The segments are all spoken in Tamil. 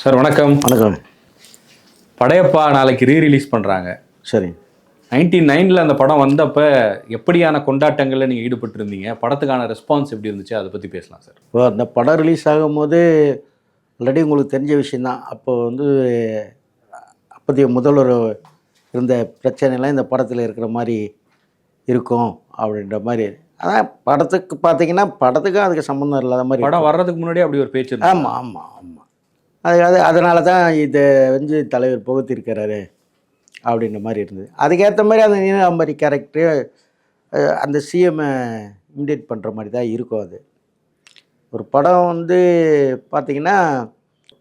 சார் வணக்கம். வணக்கம். படையப்பா நாளைக்கு ரீரிலீஸ் பண்ணுறாங்க. சரி. 99ல் அந்த படம் வந்தப்போ எப்படியான கொண்டாட்டங்களில் நீங்கள் ஈடுபட்டிருந்தீங்க? படத்துக்கான ரெஸ்பான்ஸ் எப்படி இருந்துச்சு? அதை பற்றி பேசலாம் சார். இப்போ அந்த படம் ரிலீஸ் ஆகும்போது ஆல்ரெடி உங்களுக்கு தெரிஞ்ச விஷயந்தான். அப்போதைய முதல்வர் இருந்த பிரச்சனைலாம் இந்த படத்தில் இருக்கிற மாதிரி இருக்கும் அப்படின்ற மாதிரி. அதான் படத்துக்கு பார்த்தீங்கன்னா படத்துக்கும் அதுக்கு சம்மந்தம் இல்லாத மாதிரி. படம் வர்றதுக்கு முன்னாடி அப்படி ஒரு பேச்சு. ஆமாம் ஆமாம் ஆமாம். அதனால தான் இதை வந்து தலைவர் புகுத்திருக்கிறாரு அப்படின்ற மாதிரி இருந்தது. அதுக்கேற்ற மாதிரி அந்த நீலாம்பரி கேரக்டரு அந்த சிஎம்மை இமிடேட் பண்ணுற மாதிரி தான் இருக்கும். அது ஒரு படம் வந்து பார்த்திங்கன்னா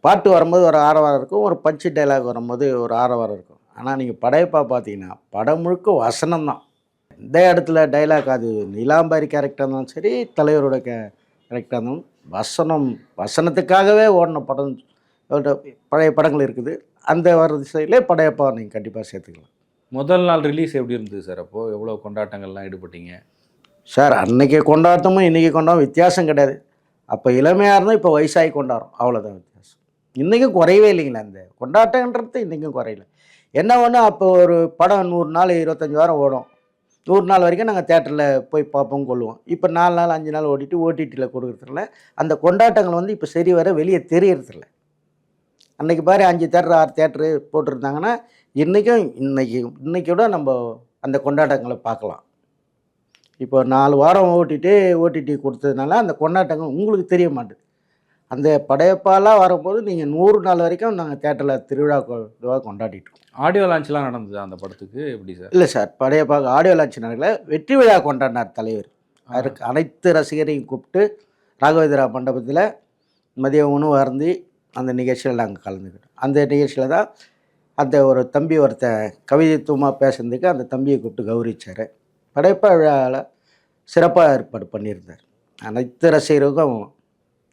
பாட்டு வரும்போது ஒரு ஆரவாரம் இருக்கும், ஒரு பஞ்சு டைலாக் வரும்போது ஒரு ஆரவாரம் இருக்கும். ஆனால் நீங்கள் படையப்பா பார்த்தீங்கன்னா படம் முழுக்க வசனம் தான். எந்த இடத்துல டைலாக், அது நீலாம்பரி கேரக்டராக இருந்தாலும் சரி, தலைவரோட கேரக்டராக இருந்தாலும் வசனத்துக்காகவே ஓடின படம் பழைய படங்கள் இருக்குது. அந்த வரிசையிலே படையப்பா நீங்கள் கண்டிப்பாக சேர்த்துக்கலாம். முதல் நாள் ரிலீஸ் எப்படி இருந்தது சார்? அப்போது எவ்வளோ கொண்டாட்டங்கள்லாம் ஈடுபட்டீங்க சார்? அன்றைக்கி கொண்டாட்டமும் இன்றைக்கி கொண்டாடும் வித்தியாசம் கிடையாது. அப்போ இளமையாக இருந்தால் இப்போ வயசாகி கொண்டாடும், அவ்வளோதான் வித்தியாசம். இன்றைக்கும் குறையவே இல்லைங்களா அந்த கொண்டாட்டன்றது? இன்றைக்கும் குறையில. என்ன ஒன்று, அப்போ ஒரு படம் 100 நாள் 25 வாரம் ஓடும். 100 நாள் வரைக்கும் நாங்கள் தேட்டரில் போய் பார்ப்போம் கொள்வோம். இப்போ 4 நாள் 5 நாள் ஓடிட்டு ஓடிடியில் கொடுக்குறதுல அந்த கொண்டாட்டங்கள் வந்து இப்போ சரி வர வெளியே தெரியறதில்ல. அன்றைக்கி பாரு 5 தேட்டரு 6 தேட்டரு போட்டிருந்தாங்கன்னா இன்றைக்கோட நம்ம அந்த கொண்டாட்டங்களை பார்க்கலாம். இப்போ 4 வாரம் ஓடிடி கொடுத்ததுனால அந்த கொண்டாட்டங்கள் உங்களுக்கு தெரிய மாட்டுது. அந்த படையப்பாலாம் வரும்போது நீங்கள் 100 நாள் வரைக்கும் நாங்கள் தேட்டரில் திருவிழா கொண்டாடிட்டோம். ஆடியோ லான்ச்லாம் நடந்தது அந்த படத்துக்கு எப்படி சார்? இல்லை சார், படையப்பாக்கு ஆடியோ லான்ச் நடக்கல. வெற்றி விழா கொண்டாடினார் தலைவர். அதற்கு அனைத்து ரசிகரையும் கூப்பிட்டு ராகவேந்திரா மண்டபத்தில் மதிய உணவு அருந்தி அந்த நிகழ்ச்சியில் நாங்கள் கலந்துக்கிட்டோம். அந்த நிகழ்ச்சியில் தான் அந்த ஒரு தம்பி ஒருத்தன் கவிதைத்துவமாக பேசுறதுக்கு அந்த தம்பியை கூப்பிட்டு கௌரவிச்சார். படையப்பா விழாவில் சிறப்பாக ஏற்பாடு பண்ணியிருந்தார். அனைத்து ரசிகருக்கும்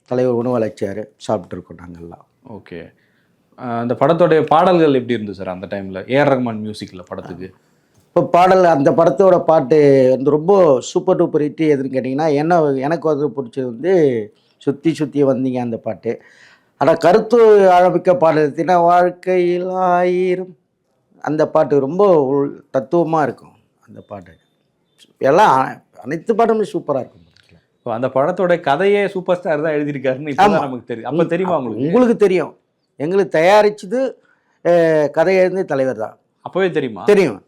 தலைவர் உணவு அழைச்சார், சாப்பிட்ருக்கோம் நாங்கள்லாம். ஓகே. அந்த படத்தோடைய பாடல்கள் எப்படி இருந்தது சார் அந்த டைமில்? ஏஆர் ரஹ்மான் மியூசிக்கில் படத்துக்கு இப்போ பாடல், அந்த படத்தோட பாட்டு வந்து ரொம்ப சூப்பர் டூப்பர் ஹிட். எதுன்னு கேட்டிங்கன்னா எனக்கு வந்து பிடிச்சது வந்து சுற்றி சுற்றி வந்தீங்க அந்த பாட்டு. ஆனால் கருத்து ஆழமிக்க பாடல் எடுத்திங்கன்னா வாழ்க்கையில் 1000 அந்த பாட்டு ரொம்ப தத்துவமாக இருக்கும். அந்த பாட்டு எல்லாம் அனைத்து பாட்டுமே சூப்பராக இருக்கும். இப்போ அந்த படத்தோட கதையே சூப்பர் ஸ்டார் தான் எழுதியிருக்காருன்னு இப்போ நமக்கு தெரியும். அப்போ தெரியுமா உங்களுக்கு? உங்களுக்கு தெரியும். எங்களுக்கு தயாரிச்சது கதை எழுதிய தலைவர் தான். அப்போவே தெரியுமா? தெரியும்.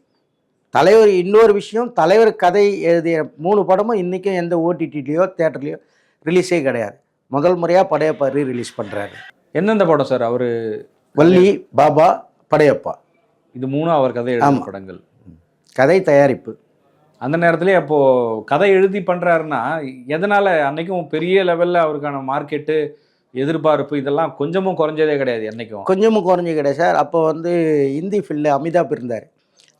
தலைவர் இன்னொரு விஷயம், தலைவர் கதை எழுதிய 3 படமும் இன்றைக்கும் எந்த ஓடிடிலையோ தேட்டர்லையோ ரிலீஸே கிடையாது. முதல் முறையாக படையப்பா ரிலீஸ் பண்ணுறாரு. எந்தெந்த படம் சார்? அவர் வள்ளி, பாபா, படையப்பா, இது 3 அவர் கதை எழுதிய படங்கள். கதை தயாரிப்பு. அந்த நேரத்துலேயே அப்போது கதை எழுதி பண்ணுறாருன்னா எதனால் அன்றைக்கும் பெரிய லெவலில் அவருக்கான மார்க்கெட்டு எதிர்பார்ப்பு இதெல்லாம் கொஞ்சமும் குறைஞ்சதே கிடையாது. என்றைக்கும் கொஞ்சமும் குறைஞ்சது கிடையாது சார். அப்போ வந்து ஹிந்தி ஃபீல்டில் அமிதாப் இருந்தார்.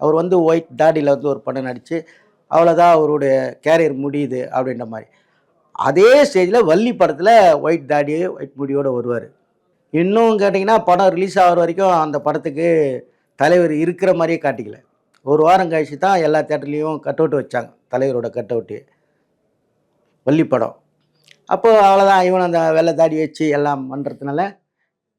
அவர் வந்து ஒயிட் தாடியில் வந்து ஒரு படம் நடித்து அவ்வளோதான் அவருடைய கேரியர் முடியுது அப்படின்ற மாதிரி. அதே ஸ்டேஜில் வள்ளி படத்தில் ஒயிட் தாடி ஒயிட் முடியோடு வருவார். இன்னும் கேட்டிங்கன்னா படம் ரிலீஸ் ஆகிற வரைக்கும் அந்த படத்துக்கு தலைவர் இருக்கிற மாதிரியே காட்டிக்கல. ஒரு வாரம் கழிச்சு தான் எல்லா தேட்டர்லேயும் கட் அவுட் வச்சாங்க, தலைவரோட கட் அவுட்டு வள்ளி படம். அப்போது அவ்வளோதான், இவன் அந்த வெள்ளை தாடி வச்சு எல்லாம் பண்ணுறதுனால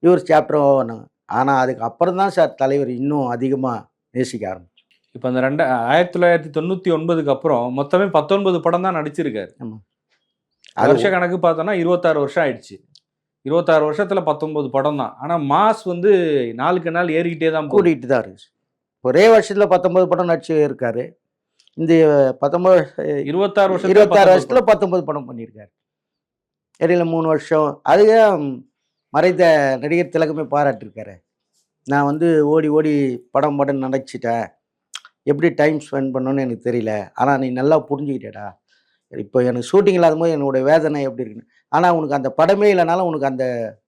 இவர் சாப்டரும் ஓவனாங்க. ஆனால் அதுக்கு அப்புறம் தான் சார் தலைவர் இன்னும் அதிகமாக நேசிக்க ஆரம்பிச்சு. இப்போ அந்த 1999க்கு அப்புறம் மொத்தமே 19 படம் தான் நடிச்சிருக்காரு. ஆமாம். வருஷ கணக்கு பார்த்தோன்னா 26 வருஷம் ஆயிடுச்சு. 26 வருஷத்தில் 19 படம் தான். ஆனால் மாஸ் வந்து நாளுக்கு நாள் ஏறிக்கிட்டே தான் கூட்டிகிட்டு தான் இருக்கு. ஒரே வருஷத்தில் 19 படம் நடிச்சு இருக்காரு. இந்த 26 வருஷத்தில் 19 படம் பண்ணியிருக்காரு. இடையில 3 வருஷம் அதுக்கு மறைந்த நடிகர் திலகமே பாராட்டியிருக்காரு. நான் வந்து ஓடி ஓடி படம் நடிச்சிட்டேன், எப்படி டைம் ஸ்பெண்ட் பண்ணணுன்னு எனக்கு தெரியல, ஆனால் நீ நல்லா புரிஞ்சுக்கிட்டேடா. இப்போ எனக்கு ஷூட்டிங் இல்லாத போது என்னோடய வேதனை எப்படி இருக்குன்னு, ஆனால் உனக்கு அந்த படமே இல்லைனாலும் உனக்கு அந்த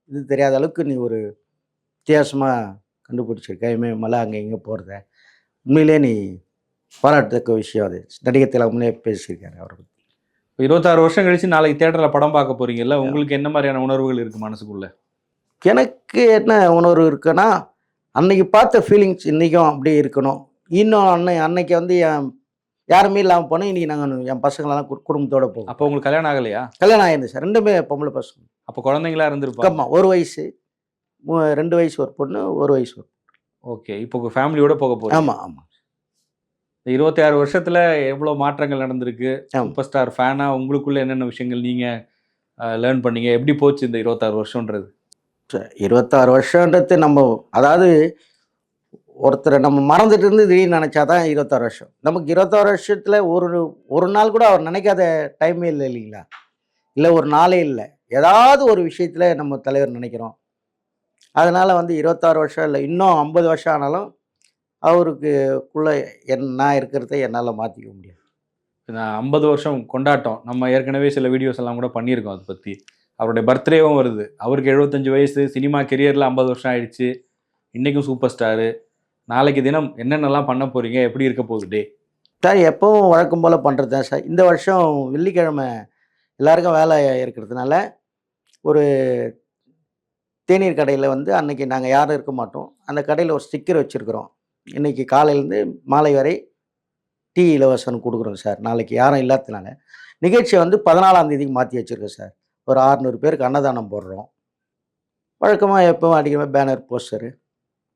இது தெரியாத அளவுக்கு நீ ஒரு வித்தியாசமாக கண்டுபிடிச்சிருக்க, இமயமலை அங்கே இங்கே போகிறத. உண்மையிலே நீ பாராட்டத்தக்க விஷயம். அது நடிகர் திலகம்லே பேசியிருக்காரு அவரை பற்றி. 26 வருஷம் கழிச்சு நாளைக்கு தேட்டரில் படம் பார்க்க போகிறீங்கல்ல, உங்களுக்கு என்ன மாதிரியான உணர்வுகள் இருக்குது மனசுக்குள்ளே? எனக்கு என்ன உணர்வு இருக்குன்னா, அன்னைக்கு பார்த்த ஃபீலிங்ஸ் இன்றைக்கும் அப்படியே இருக்கணும். இன்னும் அன்னைக்கு வந்து யாருமே இல்லாமல் போனோம். இன்றைக்கி நாங்கள் என் பசங்களெல்லாம் குடும்பத்தோடு போவோம். அப்போ உங்களுக்கு கல்யாணம் ஆகலையா? கல்யாணம் ஆகிருந்தது சார். 2மே பொம்பளை பசங்க. அப்போ குழந்தைங்களா இருந்திருப்பாங்க. ஆமாம், 1 வயசு 2 வயசு ஒரு பொண்ணு, 1 வயசு ஒரு. ஓகே. இப்போ ஃபேமிலியோட போக போறீங்க. ஆமா, ஆமா. இந்த 26 வருஷத்துல எவ்வளோ மாற்றங்கள் நடந்திருக்கு? ஆமா. சூப்பர் ஸ்டார் ஃபேனா உங்களுக்குள்ள என்னென்ன விஷயங்கள் நீங்க லேர்ன் பண்ணீங்க? எப்படி போச்சு இந்த 26 வருஷம்ன்றது? 26 வருஷன்றது நம்ம அதாவது ஒருத்தரை நம்ம மறந்துட்டு இருந்து திடீர்னு நினைச்சா தான் 26 வருஷம். நமக்கு 26 வருஷத்துல ஒரு நாள் கூட அவர் நினைக்காத டைமே இல்ல இல்லைங்களா? இல்ல ஒரு நாளே இல்ல. ஏதாவது ஒரு விஷயத்துல நம்ம தலைவர் நினைக்கிறோம். அதனால வந்து 26 வருஷம் இல்ல, இன்னும் 50 வருஷம் ஆனாலும் அவருக்குள்ள நான் இருக்கிறத என்னால மாத்திக்க முடியாது. நான் 50 வருஷம் கொண்டாட்டம். நம்ம ஏற்கனவே சில வீடியோஸ் எல்லாம் கூட பண்ணியிருக்கோம் அத பத்தி. அவருடைய பர்த்டேவும் வருது. அவருக்கு 75 வயசு. சினிமா கெரியர்ல 50 வருஷம் ஆயிடுச்சு. இன்னைக்கும் சூப்பர் ஸ்டாரு. நாளைக்கு தினம் என்னென்னலாம் பண்ண போறீங்க? எப்படி இருக்க போகுது டே? சார் எப்பவும் வழக்கம் போல பண்றது தான் சார். இந்த வருஷம் வெள்ளிக்கிழமை எல்லாருக்கும் வேலை இருக்கிறதுனால, ஒரு தேநீர் கடையில வந்து அன்னைக்கு நாங்க யாரும் இருக்க மாட்டோம். அந்த கடையில ஒரு ஸ்டிக்கர் வச்சிருக்கிறோம். இன்னைக்கு காலையிலேருந்து மாலை வரை டீ இலவசம்னு குடுக்குறோம் சார். நாளைக்கு யாரும் இல்லாததுனால. நிகழ்ச்சிய வந்து 14ஆம் தேதிக்கு மாத்தி வச்சிருக்கோம் சார். ஒரு 600 பேருக்கு அன்னதானம் போடுறோம். வழக்கமா எப்பவும் அடிக்கிற மாரி பேனர், போஸ்டரு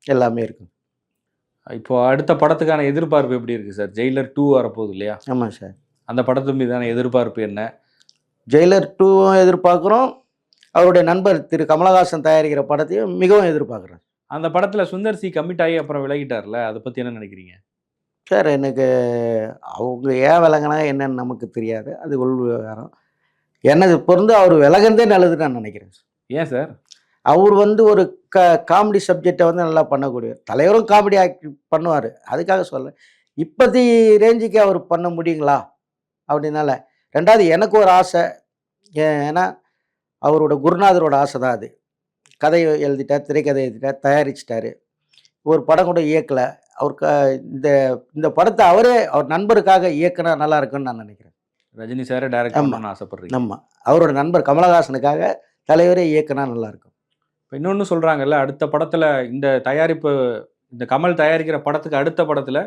எல்லாமே இருக்கும். இப்போ அடுத்த படத்துக்கான எதிர்பார்ப்பு எப்படி இருக்கு சார்? ஜெயிலர் 2 வரப்போகுது இல்லையா? ஆமா சார். அந்த படத்து மீதான எதிர்பார்ப்பு என்ன? ஜெயிலர் 2வும் எதிர்பார்க்குறோம். அவருடைய நண்பர் திரு கமலஹாசன் தயாரிக்கிற படத்தையும் மிகவும் எதிர்பார்க்குறேன். அந்த படத்துல சுந்தர் சி கமிட் ஆகி அப்புறம் விலகிட்டார்ல. அத பத்தி என்ன நினைக்கிறீங்க? சார் எனக்கு அவங்க ஏன் விலகுனாங்க என்னன்னு நமக்கு தெரியாது. அது உள் விவகாரம். என்னது பொறுந்து அவர் விலகுனதே நல்லதுன்னு நான் நினைக்கிறேன் சார். ஏன் சார்? அவர் வந்து ஒரு காமெடி சப்ஜெக்ட்டை வந்து நல்லா பண்ணக்கூடியவர். தலைவரும் காமெடி ஆக்ட் பண்ணுவாரு. அதுக்காக சொல்லல. இப்பத்தி ரேஞ்சுக்கு அவர் பண்ண முடியுங்களா? அப்படின்னால 2வது எனக்கு ஒரு ஆசை. ஏன்னா அவரோட குருநாதரோட ஆசை தான் அது. கதை எழுதிட்டார், திரைக்கதை எழுதிட்டார், தயாரிச்சுட்டாரு. ஒரு படம் கூட இயக்கல. அவர் இந்த இந்த படத்த அவரே அவர் நண்பருக்காக இயக்குனா நல்லா இருக்கும்னு நான் நினைக்கிறேன். ரஜினி சார டைரக்ட் ஆமா. பண்ணணும்னு ஆசைப்படுறீங்க. ஆமா. அவரோட நண்பர் கமலஹாசனுக்காக தலைவரே இயக்குனா நல்லாயிருக்கும். இப்ப இன்னொன்னு சொல்றாங்கல்ல, அடுத்த படத்துல இந்த கமல் தயாரிக்கிற படத்துக்கு அடுத்த படத்துல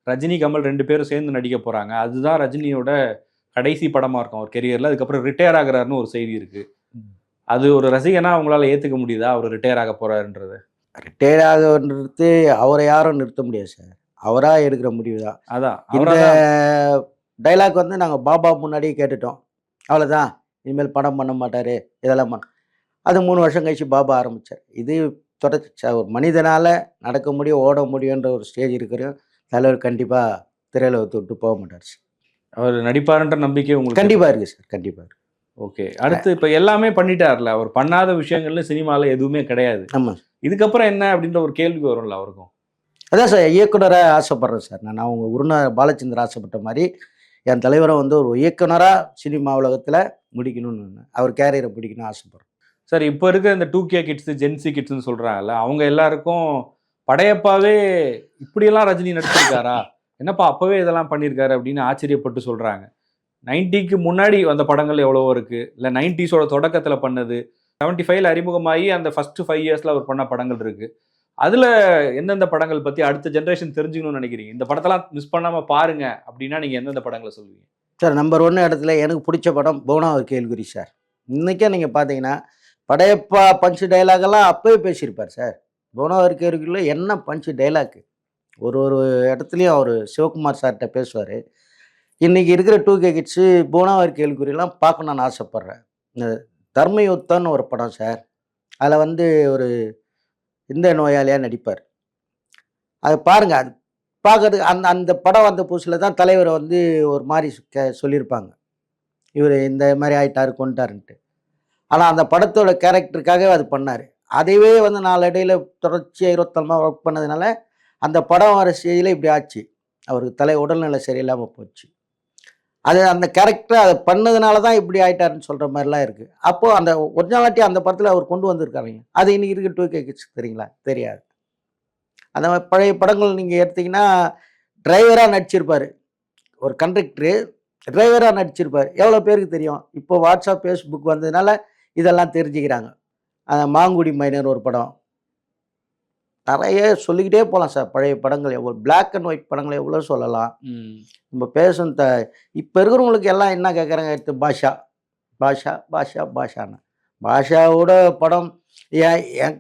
ரஜினி, கமல் 2 பேரும் சேர்ந்து நடிக்க போறாங்க. அதுதான் ரஜினியோட கடைசி படமா இருக்கும் அவர் கெரியர்ல. அதுக்கப்புறம் ரிட்டயர் ஆகுறாருன்னு ஒரு செய்தி இருக்கு. அது ஒரு ரசிகனா உங்களால ஏத்துக்க முடியுதா? அவர் ரிட்டயர் ஆக போறாருன்றது? ரிட்டயர் ஆகன்றது அவரை யாரும் நிறுத்த முடியாது சார். அவரா எடுக்கிற முடிவு தான். அதான். இந்த அவரதான் டயலாக் வந்து நாங்க பாபா முன்னாடியே கேட்டுட்டோம். அவ்வளோதான். இனிமேல் படம் பண்ண மாட்டாரு. இதெல்லாம் அது 3 வருஷம் கழிச்சு பாபா ஆரம்பிச்சார். இது தொடர்ச்சி ஒரு மனிதனால நடக்க முடியும், ஓட முடியுன்ற ஒரு ஸ்டேஜ் இருக்கிற தலைவர் கண்டிப்பா திரையுலகத்த விட்டு போக மாட்டார் சார். அவர் நடிப்பாருன்ற நம்பிக்கை உங்களுக்கு கண்டிப்பா இருக்கு சார். கண்டிப்பா இருக்கு. ஓகே. அடுத்து இப்ப எல்லாமே பண்ணிட்டார்ல. அவர் பண்ணாத விஷயங்கள்ல சினிமால எதுவுமே கிடையாது. ஆமா. இதுக்கப்புறம் என்ன அப்படின்ற ஒரு கேள்வி வரும்ல அவருக்கும். அதான் சார் இயக்குனரா ஆசைப்படுறேன் சார். நான் அவங்க குருநாதர் பாலச்சந்தர் ஆசைப்பட்ட மாரி, என் தலைவரை வந்து ஒரு இயக்குனரா சினிமா உலகத்துல முடிக்கணும்னு அவர் கேரியரை பிடிக்கணும்னு ஆசைப்படுறேன். சார் இப்ப இருக்க இந்த 2K கிட்ஸ், ஜென்சி கிட்ஸ்ன்னு சொல்றாங்கல்ல. அவங்க எல்லாருக்கும் படையப்பாவே இப்படியெல்லாம் ரஜினி நடிச்சிருக்காரா? என்னப்பா அப்பவே இதெல்லாம் பண்ணியிருக்காரு அப்படின்னு ஆச்சரியப்பட்டு சொல்றாங்க. 90க்கு முன்னாடி வந்த படங்கள் எவ்வளவோ இருக்கு. இல்ல 90ஸோட தொடக்கத்துல பண்ணது. 75ல அறிமுகமாகி அந்த ஃபர்ஸ்ட் 5 இயர்ஸ்ல அவர் பண்ண படங்கள் இருக்கு. அதுல எந்தெந்த படங்கள் பத்தி அடுத்த ஜெனரேஷன் தெரிஞ்சுக்கணும்னு நினைக்கிறீங்க? இந்த படத்தெல்லாம் மிஸ் பண்ணாம பாருங்க அப்படின்னா நீங்க எந்தெந்த படங்களை சொல்லுவீங்க? சார் நம்பர் 1 இடத்துல எனக்கு பிடிச்ச படம் புவனா ஒரு கேள்விக்குறி சார். இன்னைக்கே நீங்க பார்த்தீங்கன்னா, படையப்பா பஞ்ச் டயலாக் எல்லாம் அப்பவே பேசியிருப்பார் சார். புவனா ஒரு கேள்விக்குறில என்ன பஞ்ச் டயலாக். ஒரு ஒரு இடத்துலயும் அவரு சிவகுமார் சார்ட்ட பேசுவாரு. இன்னைக்கு இருக்கிற 2K கிட்ஸு புவனா ஒரு கேள்விக்குறிலாம் பார்க்கணும்னு ஆசைப்படுறேன். இந்த தர்மயுத்தம்னு ஒரு படம் சார். அதுல வந்து ஒரு இந்த நோயாளியா நடிப்பார். அது பாருங்க. அது பார்க்கறதுக்கு அந்த அந்த படம் வந்த புதுசுல தான் தலைவர வந்து ஒரு மாரி சொல்லியிருப்பாங்க. இவரு இந்த மாரி ஆயிட்டாரு, கொன்ட்டாருன்ட்டு. ஆனா அந்த படத்தோட கேரக்டருக்காகவே அது பண்ணாரு. அதைவே வந்து நாளடைவில தொடர்ச்சியா 24 ஒர்க் பண்ணதுனால, அந்த படம் வர ஸ்டேஜ்ல இப்படி ஆச்சு. அவருக்கு உடல்நிலை சரியில்லாம போச்சு. அது அந்த கேரக்டர் அத பண்ணதுனால தான் இப்படி ஆயிட்டாருன்னு சொல்ற மாரிலாம் இருக்கு. அப்போ அந்த ஒரிஜினாலிட்டி அந்த படத்துல அவர் கொண்டு வந்திருக்காருங்க. அது இன்னைக்கு இருக்க 2K கிட்ஸ்க்கு தெரியுங்களா? தெரியாது. அந்த மாரி பழைய படங்கள் நீங்க எடுத்தீங்கன்னா, டிரைவரா நடிச்சிருப்பாரு. ஒரு கண்டக்டரு டிரைவரா நடிச்சிருப்பாரு. எவ்வளோ பேருக்கு தெரியும்? இப்போ WhatsApp, Facebook வந்ததுனால இதெல்லாம் தெரிஞ்சுக்கிறாங்க. மாங்குடி மைனர் ஒரு படம். நெறைய சொல்லிக்கிட்டே போலாம் சார். பழைய படங்கள் எவ்வளோ பிளாக் அண்ட் ஒயிட் படங்கள் எவ்வளோ சொல்லலாம். நம்ம பேசும் இப்ப இருக்கிறவங்களுக்கு எல்லாம் என்ன கேட்குறாங்க அடுத்து பாஷா. பாஷான்னு. பாஷாவோட படம் ஏன்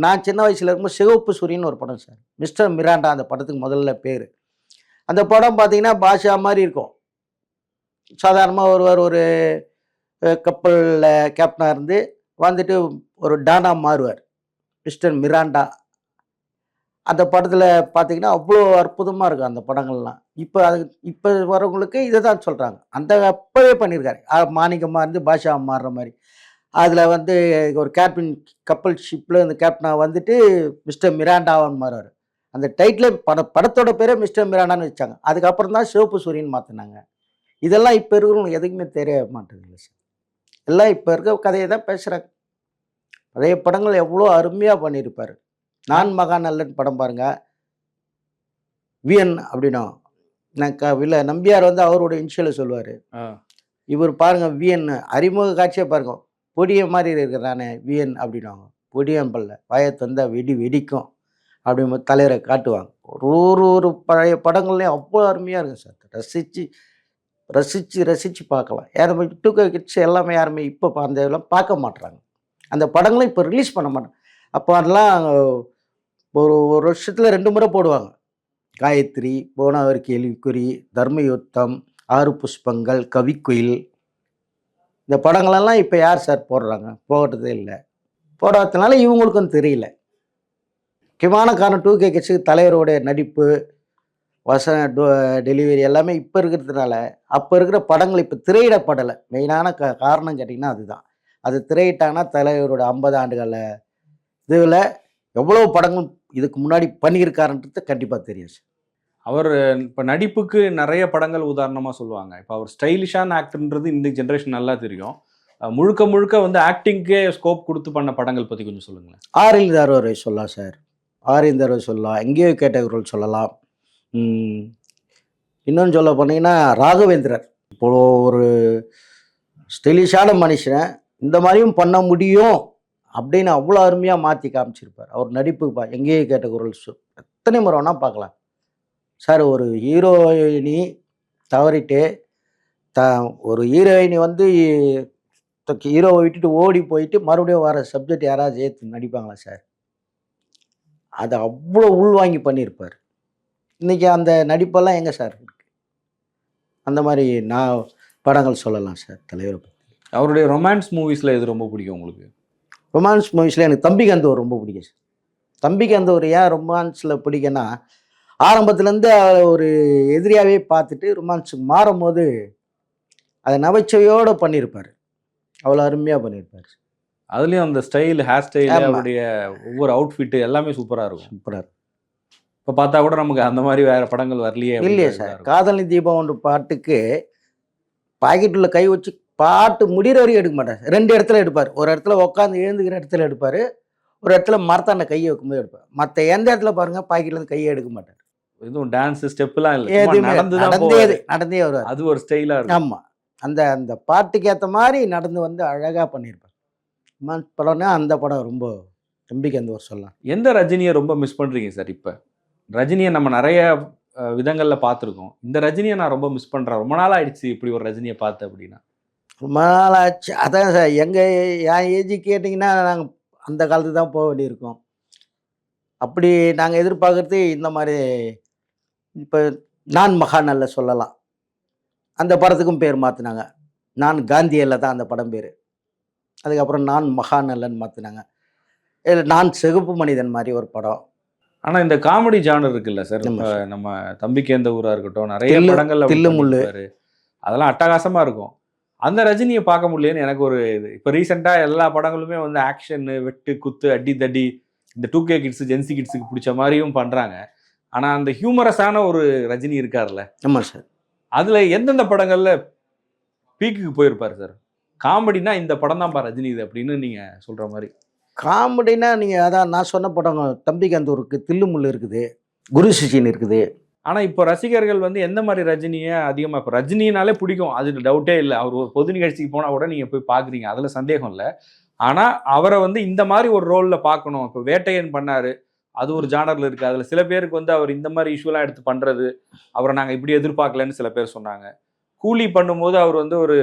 நான் சின்ன வயசில் இருக்கும்போது சிவப்பு சூரியன் ஒரு படம் சார், மிஸ்டர் மிராண்டா அந்த படத்துக்கு முதல்ல பேர். அந்த படம் பார்த்தீங்கன்னா பாஷா மாதிரி இருக்கும். சாதாரணமாக ஒருவர் ஒரு கப்பலில் கேப்டனாக இருந்து வந்துட்டு ஒரு டானா மாறுவார், மிஸ்டர் மிராண்டா. அந்த படத்தில் பார்த்தீங்கன்னா அவ்வளோ அற்புதமாக இருக்கும் அந்த படங்கள்லாம். இப்போ வரவங்களுக்கு இதை தான் சொல்கிறாங்க. அந்த அப்போவே பண்ணியிருக்காரு. மாணிக்கமாக இருந்து பாஷா மாறுற மாதிரி. அதில் வந்து ஒரு கேப்டன் கப்பல் ஷிப்பில் இந்த கேப்டனாக வந்துட்டு மிஸ்டர் மிராண்டாவான்னு மாறுவார். அந்த டைட்டிலே படத்தோட பேரே மிஸ்டர் மிராண்டான்னு வச்சாங்க. அதுக்கப்புறம் தான் சிவப்பு சூரியன் மாற்றினாங்க. இதெல்லாம் இப்போ இருக்கிறவங்களுக்கு எதுக்குமே தெரிய மாட்டேங்குது சார். எல்லாம் இப்போ இருக்க கதையை தான் பேசுகிறாங்க. பழைய படங்கள் எவ்வளோ அருமையாக பண்ணியிருப்பார். நான் மகாநல்லன் படம் பாருங்க, விஎன் அப்படின்னா நம்பியார் வந்து அவரோட இனிஷியலை சொல்லுவார். இவர் பாருங்க விஎன் அறிமுக காட்சியை பாருங்க, பொடிய மாதிரி இருக்கிறானே விஎன் அப்படின்வாங்க. பொடியன் பல்ல வாயை தந்தா வெடிக்கும் அப்படின்னு தலைவரை காட்டுவாங்க. ஒரு பழைய படங்கள்லேயும் அவ்வளோ அருமையாக இருக்கும் சார். ரசித்து பார்க்கலாம். யாருமே 2K கிட்ஸ் எல்லாமே யாருமே இப்போ அந்த இதெல்லாம் பார்க்க மாட்றாங்க. அந்த படங்களும் இப்போ ரிலீஸ் பண்ண மாட்டாங்க. அப்போ அதெல்லாம் ஒரு வருஷத்தில் 2 முறை போடுவாங்க. காயத்ரி, போனாவர் கேள்விக்குறி, தர்மயுத்தம், 6 புஷ்பங்கள், கவிக்குயில். இந்த படங்களெல்லாம் இப்போ யார் சார் போடுறாங்க? போடுறதே இல்லை. போடாததுனால இவங்களுக்கும் தெரியல. முக்கியமான காரணம் 2K கிட்ஸுக்கு தலைவருடைய நடிப்பு, வசன டெலிவரி எல்லாமே இப்போ இருக்கிறதுனால அப்போ இருக்கிற படங்கள் இப்போ திரையிடப்படலை. மெயினான காரணம் கேட்டிங்கன்னா அதுதான். அது திரையிட்டாங்கன்னா தலைவரோட 50 ஆண்டுகளில் இதில் எவ்வளோ படங்கள் இதுக்கு முன்னாடி பண்ணியிருக்காருன்றது கண்டிப்பாக தெரியும் சார். அவர் இப்போ நடிப்புக்கு நிறைய படங்கள் உதாரணமாக சொல்லுவாங்க. இப்போ அவர் ஸ்டைலிஷான ஆக்டர்ன்றது இந்த ஜென்ரேஷன் நல்லா தெரியும். முழுக்க வந்து ஆக்டிங்க்கே ஸ்கோப் கொடுத்து பண்ண படங்கள் பற்றி கொஞ்சம் சொல்லுங்களேன். ஆரில் தாரோரை சொல்லலாம் சார். ஆரில் தாரோரை சொல்லலாம். எங்கேயோ கேட்டவர்கள் சொல்லலாம். இன்னொன்று சொல்ல போனீங்கன்னா ராகவேந்திரர். இப்போ ஒரு ஸ்டைலிஷான மனுஷனை இந்த மாதிரியும் பண்ண முடியும் அப்படின்னு அவ்வளோ அருமையாக மாற்றி காமிச்சிருப்பார். அவர் நடிப்பு எங்கேயே கேட்ட குரல் எத்தனை முறை வேணால் பார்க்கலாம் சார். ஒரு ஹீரோயினி தவறிட்டு ஒரு ஹீரோயினி வந்து ஹீரோவை விட்டுட்டு ஓடி போயிட்டு மறுபடியும் வர சப்ஜெக்ட் யாராவது ஏற்று நடிப்பாங்களா சார்? அதை அவ்வளோ உள்வாங்கி பண்ணியிருப்பார். இன்றைக்கி அந்த நடிப்பெல்லாம் எங்கே சார் இருக்குது? அந்த மாதிரி நான் படங்கள் சொல்லலாம் சார் தலைவரை பற்றி. அவருடைய ரொமான்ஸ் மூவிஸில் எது ரொம்ப பிடிக்கும் உங்களுக்கு? ரொமான்ஸ் மூவிஸில் எனக்கு தம்பி கந்தூர் ரொம்ப பிடிக்கும் சார். தம்பி கந்தூர் ஏன் ரொமான்ஸில் பிடிக்குன்னா, ஆரம்பத்துலேருந்து ஒரு எதிரியாகவே பார்த்துட்டு ரொமான்ஸுக்கு மாறும் போது அதை நகைச்சுவையோடு பண்ணியிருப்பார். அவ்வளோ அருமையாக பண்ணியிருப்பார். அதுலேயும் அந்த ஸ்டைல், ஹேர் ஸ்டைல், அவருடைய ஒவ்வொரு அவுட்ஃபிட்டு எல்லாமே சூப்பராக இருக்கும். சூப்பராக இருக்கும். இப்போ பார்த்தா கூட நமக்கு அந்த மாதிரி வேறு படங்கள் வரலையே. இல்லையே சார். காதலி தீபம் ஒன்று பாட்டுக்கு பாக்கெட்டில் கை வச்சு பாட்டு முடிகிற வரைக்கும் எடுக்க மாட்டார். 2 இடத்துல எடுப்பார். ஒரு இடத்துல உட்காந்து எழுந்துக்கிற இடத்துல எடுப்பார், ஒரு இடத்துல மரத்தாண்ட கையை வைக்கும்போது எடுப்பார். மற்ற எந்த இடத்துல பாருங்க பாக்கெட்லேருந்து கையை எடுக்க மாட்டார். எதுவும் டான்ஸ் ஸ்டெப்லாம் இல்லை, நடந்தே வருவார். அது ஒரு ஸ்டைலாக இருக்கும். ஆமாம், அந்த பாட்டுக்கு ஏற்ற மாதிரி நடந்து வந்து அழகாக பண்ணியிருப்பார். படம்னா அந்த படம் ரொம்ப நம்பிக்கை அந்த ஒரு சொல்லலாம். எந்த ரஜினியை ரொம்ப மிஸ் பண்ணுறீங்க சார்? இப்போ ரஜினியை நம்ம நிறைய விதங்களில் பார்த்துருக்கோம். இந்த ரஜினியை நான் ரொம்ப மிஸ் பண்ணுறேன், ரொம்ப நாள் ஆயிடுச்சு இப்படி ஒரு ரஜினியை பார்த்தேன் அப்படின்னா? ரொம்ப நாள் ஆச்சு. அதான் சார், என் ஏஜ் கேட்டிங்கன்னா நாங்கள் அந்த காலத்துக்கு தான் போக வேண்டியிருக்கோம். அப்படி நாங்கள் எதிர்பார்க்குறது இந்த மாதிரி. இப்போ நான் மகாநல்ல சொல்லலாம். அந்த படத்துக்கும் பேர் மாற்றினாங்க. நான் காந்தியில் தான் அந்த படம் பேர். அதுக்கப்புறம் நான் மகாநல்லன் மாற்றினாங்க. இல்லை நான் சிகப்பு மனிதன் மாதிரி ஒரு படம். ஆனால் இந்த காமெடி ஜானர் இருக்குல்ல சார், நம்ம தம்பிக்கு எந்த ஊராக இருக்கட்டும், நிறைய படங்கள்ல தில்லுமுள்ளு அதெல்லாம் அட்டகாசமாக இருக்கும். அந்த ரஜினியை பார்க்க முடியலன்னு எனக்கு ஒரு இது. இப்போ ரீசெண்டாக எல்லா படங்களுமே வந்து ஆக்ஷனு, வெட்டு குத்து, அடி தடி, இந்த 2K கிட்ஸு ஜென்சி கிட்ஸுக்கு பிடிச்ச மாதிரியும் பண்ணுறாங்க. ஆனால் அந்த ஹியூமரஸான ஒரு ரஜினி இருக்கார்ல. ஆமாம் சார். அதில் எந்தெந்த படங்களில் பீக்குக்கு போயிருப்பார் சார்? காமெடினா இந்த படம் தான்ப்பா ரஜினி இது அப்படின்னு நீங்கள் சொல்கிற மாதிரி. காமெடினா நீங்கள் அதான் நான் சொன்ன படம் தம்பி கந்தூர் இருக்குது, தில்லுமுள்ளு இருக்குது, குரு சிஷியன் இருக்குது. ஆனால் இப்போ ரசிகர்கள் வந்து எந்த மாதிரி ரஜினியை அதிகமாக, இப்போ ரஜினினாலே பிடிக்கும், அது டவுட்டே இல்லை. அவர் ஒரு பொது நிகழ்ச்சிக்கு போனால் கூட நீங்கள் போய் பார்க்குறீங்க, அதில் சந்தேகம் இல்லை. ஆனால் அவரை வந்து இந்த மாதிரி ஒரு ரோலில் பார்க்கணும். இப்போ வேட்டையன் பண்ணார், அது ஒரு ஜானரில் இருக்குது. அதில் சில பேருக்கு வந்து அவர் இந்த மாதிரி இஷ்யூலாம் எடுத்து பண்ணுறது, அவரை நாங்கள் இப்படி எதிர்பார்க்கலன்னு சில பேர் சொன்னாங்க. கூலி பண்ணும்போது அவர் வந்து ஒரு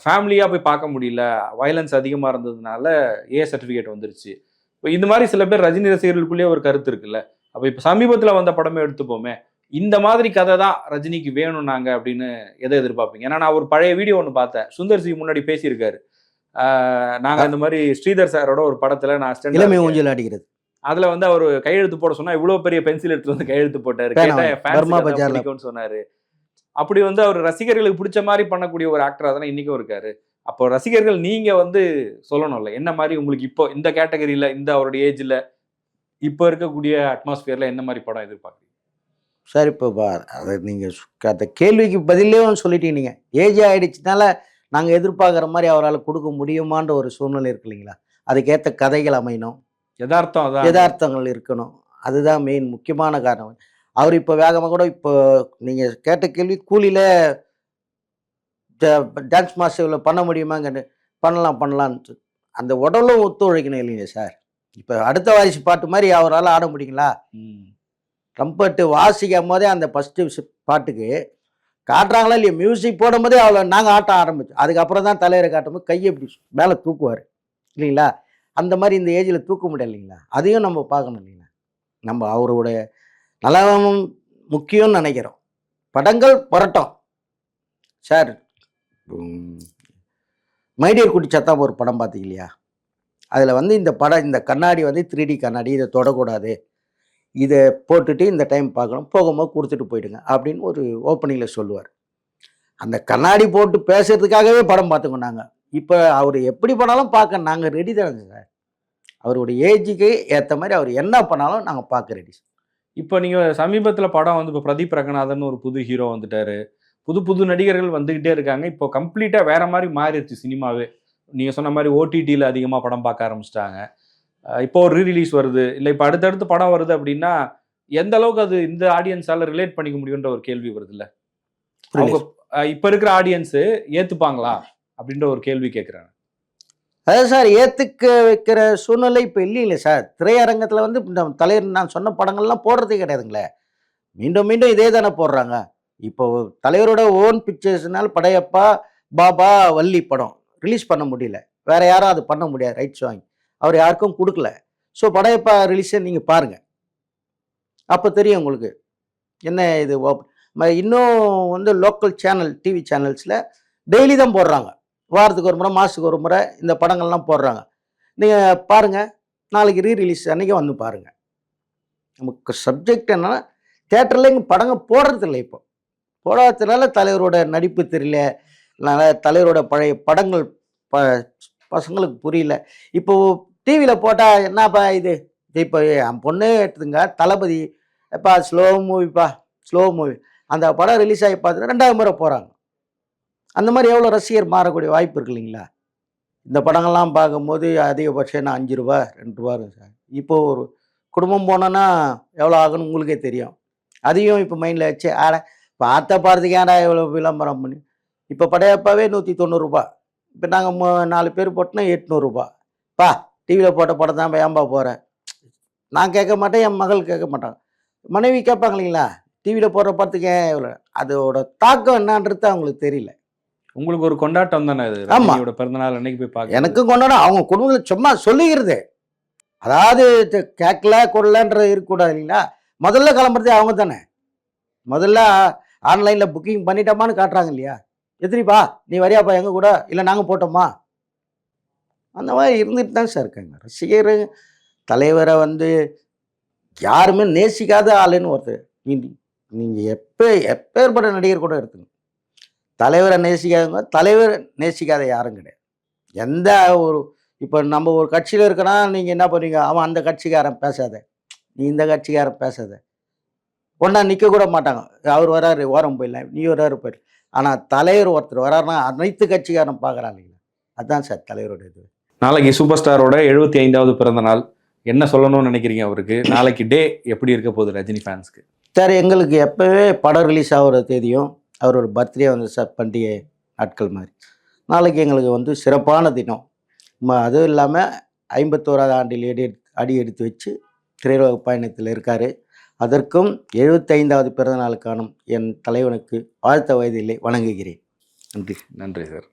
ஃபேமிலியாக போய் பார்க்க முடியல, வயலன்ஸ் அதிகமாக இருந்ததுனால ஏ சர்டிஃபிகேட் வந்துருச்சு. இப்போ இந்த மாதிரி சில பேர் ரஜினி ரசிகர்களுக்குள்ளேயே ஒரு கருத்து இருக்குல்ல. அப்போ இப்போ சமீபத்தில் வந்த படமே எடுத்துப்போமே, இந்த மாதிரி கதை தான் ரஜினிக்கு வேணும் நாங்க அப்படின்னு எதை எதிர்பார்ப்பீங்க? ஏன்னா நான் ஒரு பழைய வீடியோ ஒன்று பார்த்தேன். சுந்தர் சி முன்னாடி பேசியிருக்காரு. நாங்க அந்த மாதிரி ஸ்ரீதர் சாரோட ஒரு படத்துல நான் இளமை ஊஞ்சல் ஆடுகிறது, அதுல வந்து அவர் கையெழுத்து போட சொன்னா இவ்வளவு பெரிய பென்சில் எடுத்து வந்து கையெழுத்து போட்டாரு. கேட்டா என் ஃபேன்ஸ் பிடிக்கும்னு சொன்னாரு. அப்படி வந்து அவர் ரசிகர்களுக்கு பிடிச்ச மாதிரி பண்ணக்கூடிய ஒரு ஆக்டரா தானே இன்னைக்கும் இருக்காரு. அப்போ ரசிகர்கள் நீங்க வந்து சொல்லணும்ல, என்ன மாதிரி உங்களுக்கு இப்போ இந்த கேட்டகரியில இந்த அவருடைய ஏஜ்ல இப்போ இருக்கக்கூடிய அட்மாஸ்பியர்ல என்ன மாதிரி படம் எதிர்பார்க்குறீங்க? சார் இப்போ அதை நீங்கள் அந்த கேள்விக்கு பதிலே சொல்லிட்டீங்க. நீங்கள் ஏஜ் ஆகிடுச்சுனால நாங்கள் எதிர்பார்க்குற மாதிரி அவரால் கொடுக்க முடியுமான்ற ஒரு சூழ்நிலை இருக்கு இல்லைங்களா? அதுக்கேற்ற கதைகள் அமையணும், யதார்த்தங்கள் இருக்கணும். அதுதான் மெயின் முக்கியமான காரணம். அவர் இப்போ வேகமாக கூட இப்போ நீங்கள் கேட்ட கேள்வி கூலியில் டான்ஸ் மாஸ்டரில் பண்ண முடியுமாங்க? பண்ணலான்ட்டு அந்த உடலும் ஒத்துழைக்கணும் இல்லைங்க சார். இப்போ அடுத்த வாரிசு பாட்டு மாதிரி அவரால் ஆட முடியுங்களா? ட்ரம்பட்டு வாசிக்கும் போதே அந்த ஃபஸ்ட்டு பாட்டுக்கு காட்டுறாங்களா இல்லையா, மியூசிக் போடும் போதே அவ்வளோ நாங்கள் ஆட்ட ஆரம்பிச்சோம். அதுக்கப்புறம் தான் தலைவரை காட்டும்போது கையை இப்படி மேலே தூக்குவார் இல்லைங்களா? அந்த மாதிரி இந்த ஏஜில் தூக்க முடியாது இல்லைங்களா? அதையும் நம்ம பார்க்கணும் இல்லைங்களா? நம்ம அவருடைய நலமும் முக்கியம்னு நினைக்கிறோம். படங்கள் புரட்டும் சார். மைடியர் குட்டி சத்தம் ஒரு படம் பார்த்தீங்க இல்லையா? அதில் வந்து இந்த படம் இந்த கண்ணாடி வந்து 3D கண்ணாடி, இதை தொடக்கூடாது, இதை போட்டுட்டு இந்த டைம் பார்க்கணும், போகும்போது கொடுத்துட்டு போயிடுங்க அப்படின்னு ஒரு ஓப்பனிங்கில் சொல்லுவார். அந்த கண்ணாடி போட்டு பேசுறதுக்காகவே படம் பார்த்துக்கோ நாங்கள். இப்போ அவர் எப்படி பண்ணாலும் பார்க்க நாங்கள் ரெடி தானே சார். அவருடைய ஏஜுக்கு ஏற்ற மாதிரி அவர் என்ன பண்ணாலும் நாங்கள் பார்க்க ரெடி. இப்போ நீங்கள் சமீபத்தில் படம் வந்து இப்போ பிரதீப் ரங்கநாதன் ஒரு புது ஹீரோ வந்துட்டாரு, புது புது நடிகர்கள் வந்துக்கிட்டே இருக்காங்க. இப்போ கம்ப்ளீட்டாக வேற மாதிரி மாறிடுச்சு சினிமாவே. நீங்கள் சொன்ன மாதிரி ஓடிடியில் அதிகமாக படம் பார்க்க ஆரம்பிச்சிட்டாங்க. இப்போ ஒரு ரீரிலீஸ் வருது, இல்லை இப்போ அடுத்தடுத்து படம் வருது அப்படின்னா எந்த அளவுக்கு அது இந்த ஆடியன்ஸால ரிலேட் பண்ணிக்க முடியுன்ற ஒரு கேள்வி வருது இல்லை? அவங்க இப்போ இருக்கிற ஆடியன்ஸு ஏற்றுப்பாங்களா அப்படின்ற ஒரு கேள்வி கேட்குறாங்க. அதான் சார், ஏற்றுக்க வைக்கிற சூழ்நிலை இப்போ இல்லைங்களே சார். திரையரங்கத்தில் வந்து இந்த தலைவர் நான் சொன்ன படங்கள்லாம் போடுறதே கிடையாதுங்களே. மீண்டும் மீண்டும் இதே தானே போடுறாங்க. இப்போ தலைவரோட ஓன் பிக்சர்ஸ்னால படையப்பா, பாபா, வள்ளி படம் ரிலீஸ் பண்ண முடியல. வேற யாரும் அது பண்ண முடியாது, ரைட்ஸ் வாங்கி அவர் யாருக்கும் கொடுக்கல. ஸோ படையப்பா ரிலீஸை நீங்கள் பாருங்கள், அப்போ தெரியும் உங்களுக்கு என்ன இது. இன்னும் வந்து லோக்கல் சேனல் டிவி சேனல்ஸில் டெய்லி தான் போடுறாங்க. வாரத்துக்கு ஒரு முறை, மாதத்துக்கு ஒரு முறை இந்த படங்கள்லாம் போடுறாங்க. நீங்கள் பாருங்கள், நாளைக்கு ரீரிலீஸ் அன்றைக்கி வந்து பாருங்கள். நமக்கு சப்ஜெக்ட் என்னென்னா தேட்டரில் இங்கே படங்கள் போடுறதில்லை. இப்போ போடாததுனால தலைவரோட நடிப்பு தெரியல, தலைவரோட பழைய படங்கள் பசங்களுக்கு புரியல. இப்போது டிவியில் போட்டால் என்னப்பா இது, இப்போ என் பொண்ணே எடுத்துங்க, தளபதி எப்பா ஸ்லோ மூவி அந்த படம் ரிலீஸ் ஆகி பார்த்துட்டு 2வது முறை போகிறாங்க. அந்த மாதிரி எவ்வளோ ரசிகர் மாறக்கூடிய வாய்ப்பு இருக்கு இல்லைங்களா? இந்த படங்கள்லாம் பார்க்கும்போது அதிகபட்சம் என்ன 5 ரூபா 2 ரூபா இருக்கும் சார். இப்போது ஒரு குடும்பம் போனோன்னா எவ்வளோ ஆகுன்னு உங்களுக்கே தெரியும். அதையும் இப்போ மைண்டில் வச்சு பார்த்த பாரத்துக்கு ஏன்டா எவ்வளோ விளம்பரம் பண்ணி. இப்போ படையப்பாவே 190 ரூபா. இப்போ நாங்கள் 4 பேர் போட்டோன்னா 800 ரூபா. டிவியில் போட்ட படம் தான் ஏன்பா போகிறேன். நான் கேட்க மாட்டேன், என் மகள் கேட்க மாட்டாங்க, மனைவி கேட்பாங்க இல்லைங்களா? டிவியில் போடுற படத்துக்கு ஏன் எவ்வளோ, அதோட தாக்கம் என்னன்றது அவங்களுக்கு தெரியல. உங்களுக்கு ஒரு கொண்டாட்டம் தானே அது. ரஜினியோட பிறந்தநாள் அன்னைக்கு போய் பார்க்க எனக்கும் கொண்டாடம். அவங்க குடும்பத்தில் சும்மா சொல்லிக்கிறது, அதாவது கேட்கல கொள்ளன்றது இருக்கக்கூடாது இல்லைங்களா? முதல்ல கிளம்புறதே அவங்க தானே. முதல்ல ஆன்லைனில் புக்கிங் பண்ணிட்டோமான்னு காட்டுறாங்க இல்லையா? எத்திரிப்பா நீ வரியாப்பா எங்கள் கூட, இல்லை நாங்கள் போட்டோமா? அந்த மாதிரி இருந்துட்டு தான் சார் இருக்காங்க. ரசிகர் தலைவரை வந்து யாருமே நேசிக்காத ஆளுன்னு ஒருத்தர். நீங்கள் எப்பேற்பட்ட நடிகர் கூட எடுத்துங்க, தலைவரை நேசிக்காதவங்க, தலைவர் நேசிக்காத யாரும் கிடையாது. எந்த ஒரு இப்போ நம்ம ஒரு கட்சியில் இருக்கனா நீங்கள் என்ன பண்ணுவீங்க, அவன் அந்த கட்சிக்காரன் பேசாத, நீ இந்த கட்சிக்காரன் பேசாத, ஒன்றா நிற்க கூட மாட்டாங்க. அவர் வராரு ஓரம் போயிடலாம், நீ வராரு போயிடலாம். ஆனால் தலைவர் ஒருத்தர் வராருன்னா அனைத்து கட்சிக்காரன் பார்க்குறான் இல்லைங்களா? அதுதான் சார் தலைவரோட இது. நாளைக்கு சூப்பர் ஸ்டாரோட 75வது பிறந்த நாள், என்ன சொல்லணும்னு நினைக்கிறீங்க அவருக்கு? நாளைக்கு டே எப்படி இருக்க போகுது ரஜினி ஃபேன்ஸ்க்கு? சார், எங்களுக்கு எப்போவே படம் ரிலீஸ் ஆகிற தேதியும் அவரோட பர்த்டே வந்து சார் பண்டிகை நாட்கள் மாதிரி. நாளைக்கு எங்களுக்கு வந்து சிறப்பான தினம். அதுவும் இல்லாமல் 51வது ஆண்டில் அடி எடுத்து வச்சு திரையுலக பயணத்தில் இருக்கார். அதற்கும் 75வது பிறந்த நாளுக்கான என் தலைவனுக்கு வாழ்த்த வயதில்லை வணங்குகிறேன். நன்றி. நன்றி சார்.